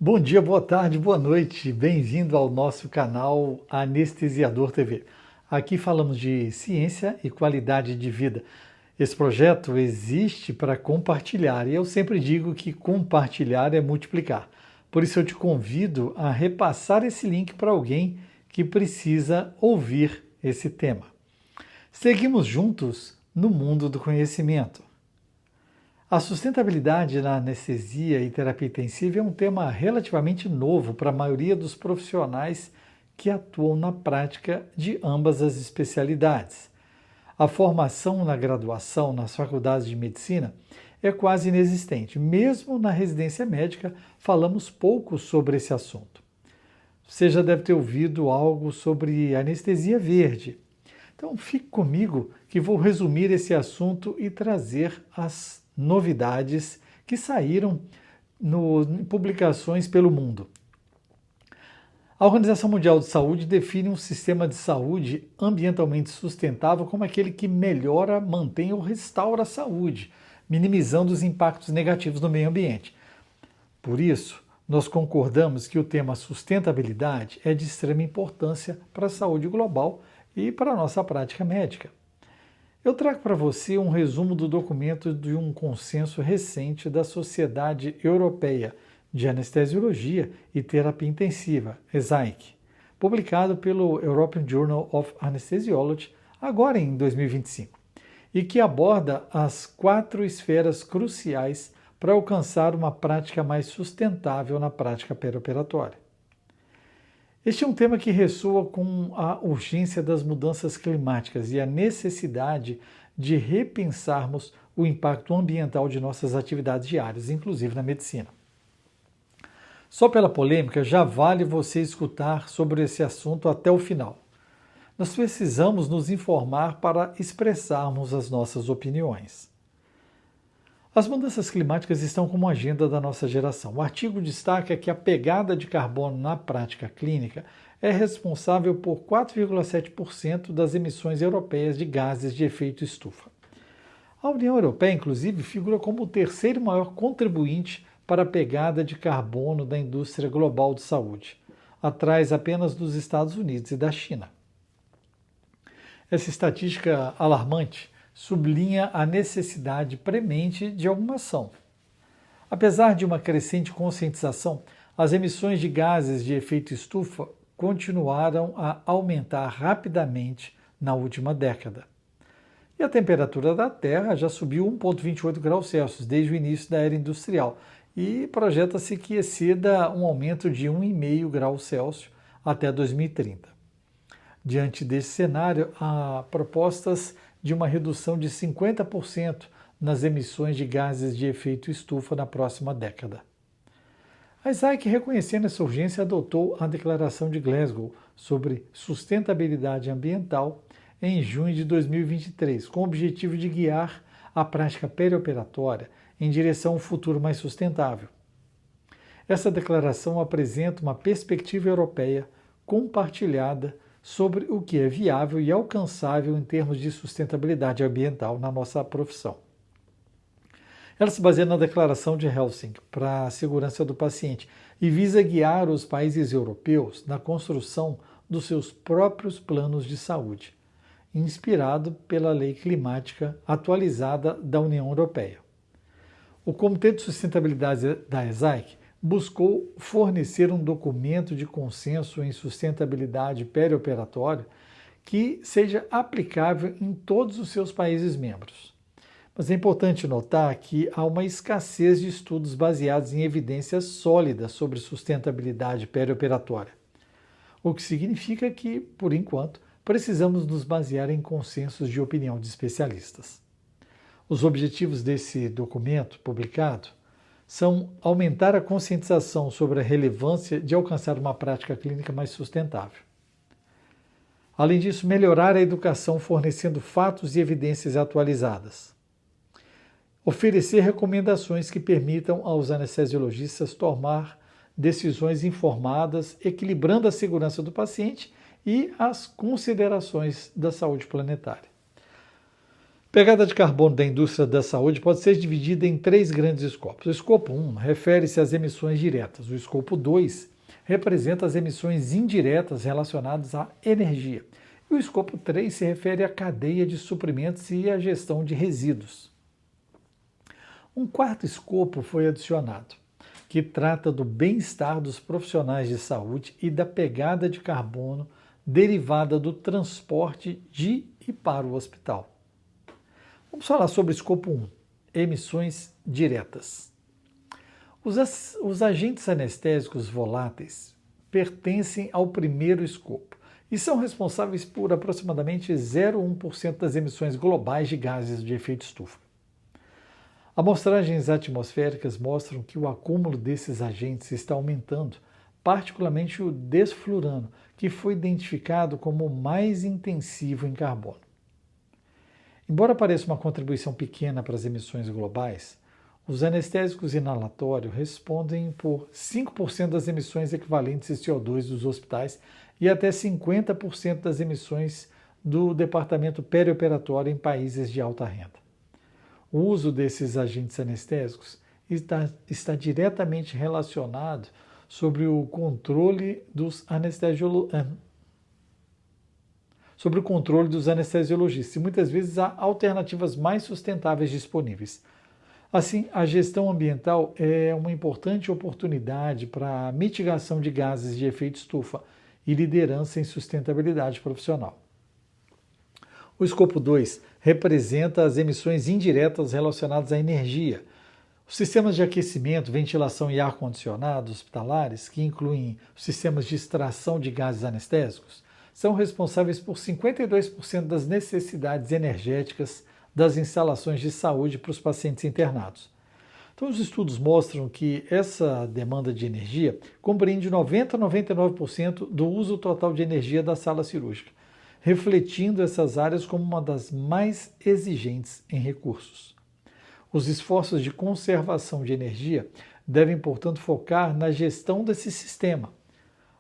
Bom dia, boa tarde, boa noite. Bem-vindo ao nosso canal Anestesiador TV. Aqui falamos de ciência e qualidade de vida. Esse projeto existe para compartilhar e eu sempre digo que compartilhar é multiplicar. Por isso eu te convido a repassar esse link para alguém que precisa ouvir esse tema. Seguimos juntos no mundo do conhecimento. A sustentabilidade na anestesia e terapia intensiva é um tema relativamente novo para a maioria dos profissionais que atuam na prática de ambas as especialidades. A formação na graduação nas faculdades de medicina é quase inexistente. Mesmo na residência médica, falamos pouco sobre esse assunto. Você já deve ter ouvido algo sobre anestesia verde. Então, fique comigo que vou resumir esse assunto e trazer as novidades que saíram em publicações pelo mundo. A Organização Mundial de Saúde define um sistema de saúde ambientalmente sustentável como aquele que melhora, mantém ou restaura a saúde, minimizando os impactos negativos no meio ambiente. Por isso, nós concordamos que o tema sustentabilidade é de extrema importância para a saúde global e para a nossa prática médica. Eu trago para você um resumo do documento de um consenso recente da Sociedade Europeia de Anestesiologia e Terapia Intensiva, ESAIC, publicado pelo European Journal of Anesthesiology, agora em 2025, e que aborda as 4 esferas cruciais para alcançar uma prática mais sustentável na prática perioperatória. Este é um tema que ressoa com a urgência das mudanças climáticas e a necessidade de repensarmos o impacto ambiental de nossas atividades diárias, inclusive na medicina. Só pela polêmica, já vale você escutar sobre esse assunto até o final. Nós precisamos nos informar para expressarmos as nossas opiniões. As mudanças climáticas estão como agenda da nossa geração. O artigo destaca que a pegada de carbono na prática clínica é responsável por 4,7% das emissões europeias de gases de efeito estufa. A União Europeia, inclusive, figura como o terceiro maior contribuinte para a pegada de carbono da indústria global de saúde, atrás apenas dos Estados Unidos e da China. Essa estatística alarmante sublinha a necessidade premente de alguma ação. Apesar de uma crescente conscientização, as emissões de gases de efeito estufa continuaram a aumentar rapidamente na última década. E a temperatura da Terra já subiu 1,28 graus Celsius desde o início da era industrial e projeta-se que exceda um aumento de 1,5 graus Celsius até 2030. Diante desse cenário, há propostas de uma redução de 50% nas emissões de gases de efeito estufa na próxima década. A ESAIC, reconhecendo essa urgência, adotou a Declaração de Glasgow sobre sustentabilidade ambiental em junho de 2023, com o objetivo de guiar a prática perioperatória em direção a um futuro mais sustentável. Essa declaração apresenta uma perspectiva europeia compartilhada sobre o que é viável e alcançável em termos de sustentabilidade ambiental na nossa profissão. Ela se baseia na Declaração de Helsinki para a segurança do paciente e visa guiar os países europeus na construção dos seus próprios planos de saúde, inspirado pela Lei Climática atualizada da União Europeia. O Comitê de Sustentabilidade da ESAIC buscou fornecer um documento de consenso em sustentabilidade perioperatória que seja aplicável em todos os seus países membros. Mas é importante notar que há uma escassez de estudos baseados em evidências sólidas sobre sustentabilidade perioperatória, o que significa que, por enquanto, precisamos nos basear em consensos de opinião de especialistas. Os objetivos desse documento publicado são aumentar a conscientização sobre a relevância de alcançar uma prática clínica mais sustentável. Além disso, melhorar a educação fornecendo fatos e evidências atualizadas. Oferecer recomendações que permitam aos anestesiologistas tomar decisões informadas, equilibrando a segurança do paciente e as considerações da saúde planetária. Pegada de carbono da indústria da saúde pode ser dividida em três grandes escopos. O escopo 1 refere-se às emissões diretas. O escopo 2 representa as emissões indiretas relacionadas à energia. E o escopo 3 se refere à cadeia de suprimentos e à gestão de resíduos. Um quarto escopo foi adicionado, que trata do bem-estar dos profissionais de saúde e da pegada de carbono derivada do transporte de e para o hospital. Vamos falar sobre o escopo 1, emissões diretas. Os agentes anestésicos voláteis pertencem ao primeiro escopo e são responsáveis por aproximadamente 0,1% das emissões globais de gases de efeito estufa. Amostragens atmosféricas mostram que o acúmulo desses agentes está aumentando, particularmente o desflurano, que foi identificado como o mais intensivo em carbono. Embora pareça uma contribuição pequena para as emissões globais, os anestésicos inalatórios respondem por 5% das emissões equivalentes de CO2 dos hospitais e até 50% das emissões do departamento perioperatório em países de alta renda. O uso desses agentes anestésicos está diretamente relacionado sobre o controle dos anestesiologistas, e muitas vezes há alternativas mais sustentáveis disponíveis. Assim, a gestão ambiental é uma importante oportunidade para a mitigação de gases de efeito estufa e liderança em sustentabilidade profissional. O escopo 2 representa as emissões indiretas relacionadas à energia. Os sistemas de aquecimento, ventilação e ar-condicionado hospitalares, que incluem os sistemas de extração de gases anestésicos, são responsáveis por 52% das necessidades energéticas das instalações de saúde para os pacientes internados. Então, os estudos mostram que essa demanda de energia compreende 90 a 99% do uso total de energia da sala cirúrgica, refletindo essas áreas como uma das mais exigentes em recursos. Os esforços de conservação de energia devem, portanto, focar na gestão desse sistema.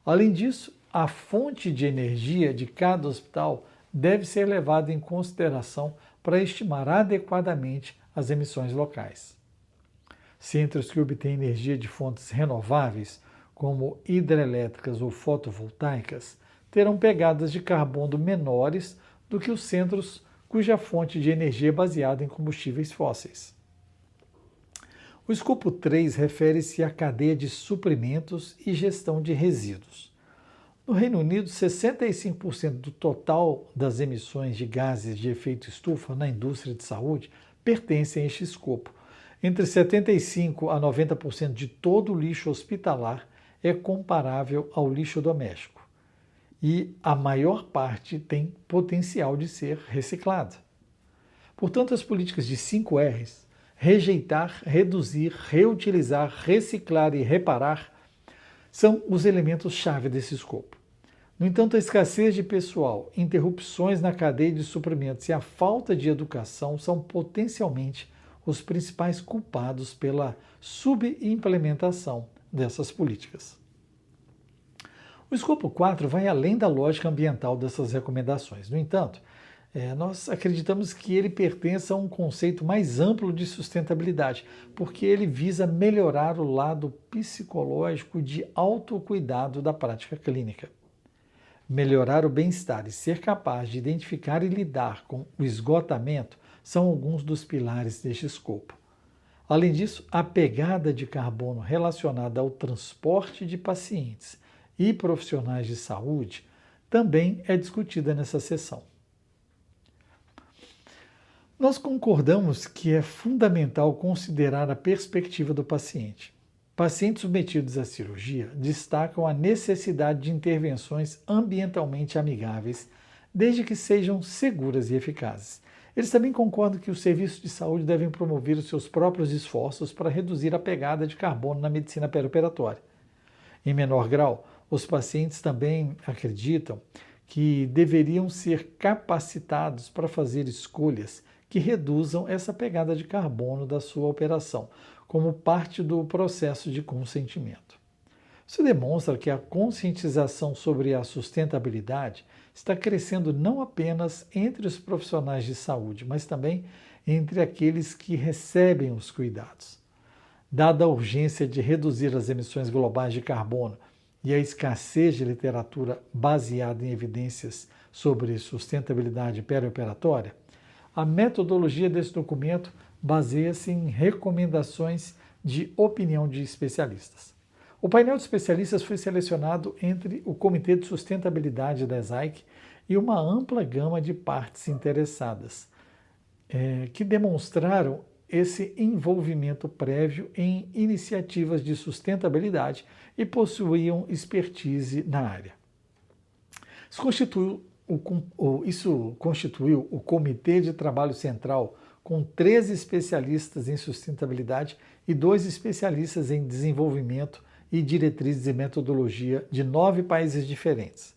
Além disso, a fonte de energia de cada hospital deve ser levada em consideração para estimar adequadamente as emissões locais. Centros que obtêm energia de fontes renováveis, como hidrelétricas ou fotovoltaicas, terão pegadas de carbono menores do que os centros cuja fonte de energia é baseada em combustíveis fósseis. O escopo 3 refere-se à cadeia de suprimentos e gestão de resíduos. No Reino Unido, 65% do total das emissões de gases de efeito estufa na indústria de saúde pertencem a este escopo. Entre 75% a 90% de todo o lixo hospitalar é comparável ao lixo doméstico. E a maior parte tem potencial de ser reciclada. Portanto, as políticas de 5 R's, rejeitar, reduzir, reutilizar, reciclar e reparar, são os elementos-chave desse escopo. No entanto, a escassez de pessoal, interrupções na cadeia de suprimentos e a falta de educação são potencialmente os principais culpados pela subimplementação dessas políticas. O escopo 4 vai além da lógica ambiental dessas recomendações. No entanto, nós acreditamos que ele pertence a um conceito mais amplo de sustentabilidade, porque ele visa melhorar o lado psicológico de autocuidado da prática clínica. Melhorar o bem-estar e ser capaz de identificar e lidar com o esgotamento são alguns dos pilares deste escopo. Além disso, a pegada de carbono relacionada ao transporte de pacientes e profissionais de saúde também é discutida nessa sessão. Nós concordamos que é fundamental considerar a perspectiva do paciente. Pacientes submetidos à cirurgia destacam a necessidade de intervenções ambientalmente amigáveis, desde que sejam seguras e eficazes. Eles também concordam que os serviços de saúde devem promover os seus próprios esforços para reduzir a pegada de carbono na medicina perioperatória. Em menor grau, os pacientes também acreditam que deveriam ser capacitados para fazer escolhas que reduzam essa pegada de carbono da sua operação, como parte do processo de consentimento. Isso demonstra que a conscientização sobre a sustentabilidade está crescendo não apenas entre os profissionais de saúde, mas também entre aqueles que recebem os cuidados. Dada a urgência de reduzir as emissões globais de carbono e a escassez de literatura baseada em evidências sobre sustentabilidade perioperatória, a metodologia desse documento baseia-se em recomendações de opinião de especialistas. O painel de especialistas foi selecionado entre o Comitê de Sustentabilidade da ESAIC e uma ampla gama de partes interessadas, que demonstraram esse envolvimento prévio em iniciativas de sustentabilidade e possuíam expertise na área. Isso constituiu o Comitê de Trabalho Central, com 13 especialistas em sustentabilidade e 2 especialistas em desenvolvimento e diretrizes e metodologia de 9 países diferentes.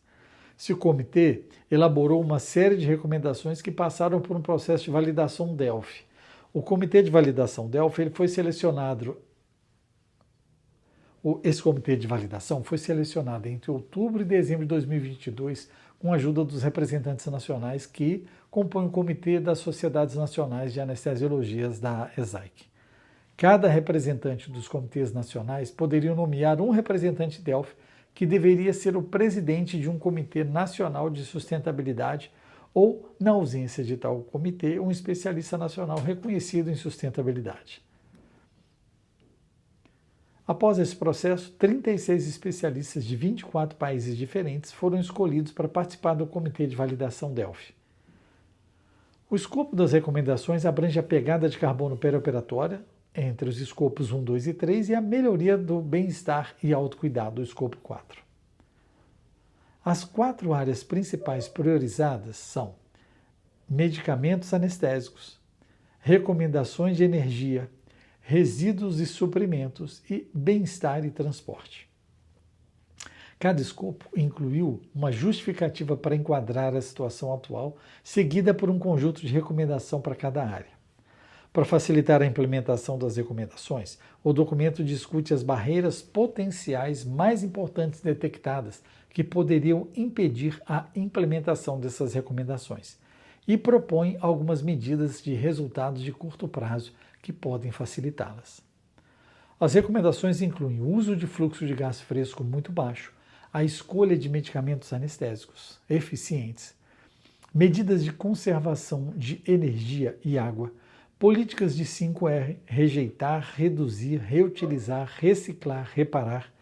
Esse comitê elaborou uma série de recomendações que passaram por um processo de validação Delphi. O Comitê de Validação Delphi ele foi selecionado. Esse comitê de validação foi selecionado entre outubro e dezembro de 2022 com a ajuda dos representantes nacionais que compõem o Comitê das Sociedades Nacionais de Anestesiologias da ESAIC. Cada representante dos comitês nacionais poderia nomear um representante Delphi que deveria ser o presidente de um comitê nacional de sustentabilidade ou, na ausência de tal comitê, um especialista nacional reconhecido em sustentabilidade. Após esse processo, 36 especialistas de 24 países diferentes foram escolhidos para participar do Comitê de Validação Delphi. O escopo das recomendações abrange a pegada de carbono perioperatória, entre os escopos 1, 2 e 3, e a melhoria do bem-estar e autocuidado, o escopo 4. As 4 áreas principais priorizadas são medicamentos anestésicos, recomendações de energia, resíduos e suprimentos e bem-estar e transporte. Cada escopo incluiu uma justificativa para enquadrar a situação atual, seguida por um conjunto de recomendação para cada área. Para facilitar a implementação das recomendações, o documento discute as barreiras potenciais mais importantes detectadas que poderiam impedir a implementação dessas recomendações e propõe algumas medidas de resultados de curto prazo que podem facilitá-las. As recomendações incluem o uso de fluxo de gás fresco muito baixo, a escolha de medicamentos anestésicos eficientes, medidas de conservação de energia e água, políticas de 5R, rejeitar, reduzir, reutilizar, reciclar, reparar,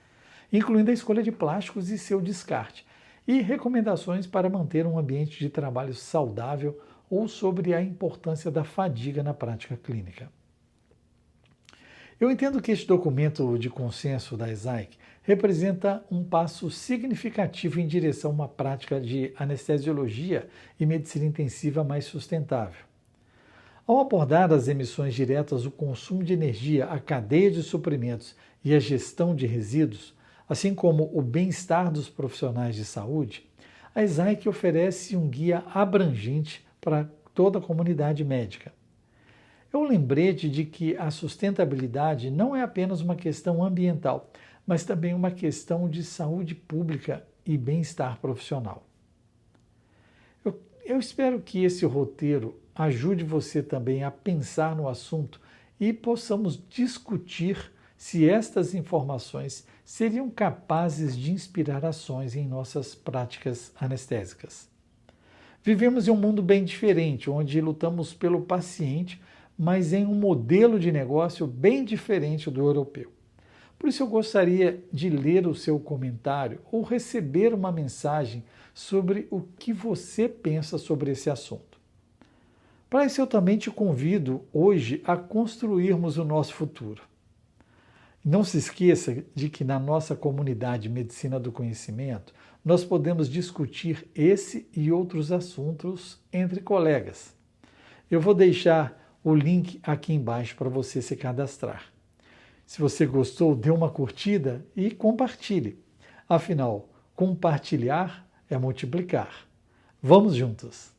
incluindo a escolha de plásticos e seu descarte, e recomendações para manter um ambiente de trabalho saudável ou sobre a importância da fadiga na prática clínica. Eu entendo que este documento de consenso da ESAIC representa um passo significativo em direção a uma prática de anestesiologia e medicina intensiva mais sustentável. Ao abordar as emissões diretas, o consumo de energia, a cadeia de suprimentos e a gestão de resíduos, assim como o bem-estar dos profissionais de saúde, a ESAIC oferece um guia abrangente para toda a comunidade médica. É um lembrete de que a sustentabilidade não é apenas uma questão ambiental, mas também uma questão de saúde pública e bem-estar profissional. Eu espero que esse roteiro ajude você também a pensar no assunto e possamos discutir se estas informações seriam capazes de inspirar ações em nossas práticas anestésicas. Vivemos em um mundo bem diferente, onde lutamos pelo paciente, mas em um modelo de negócio bem diferente do europeu. Por isso eu gostaria de ler o seu comentário ou receber uma mensagem sobre o que você pensa sobre esse assunto. Para isso eu também te convido hoje a construirmos o nosso futuro. Não se esqueça de que na nossa comunidade Medicina do Conhecimento, nós podemos discutir esse e outros assuntos entre colegas. Eu vou deixar o link aqui embaixo para você se cadastrar. Se você gostou, dê uma curtida e compartilhe. Afinal, compartilhar é multiplicar. Vamos juntos!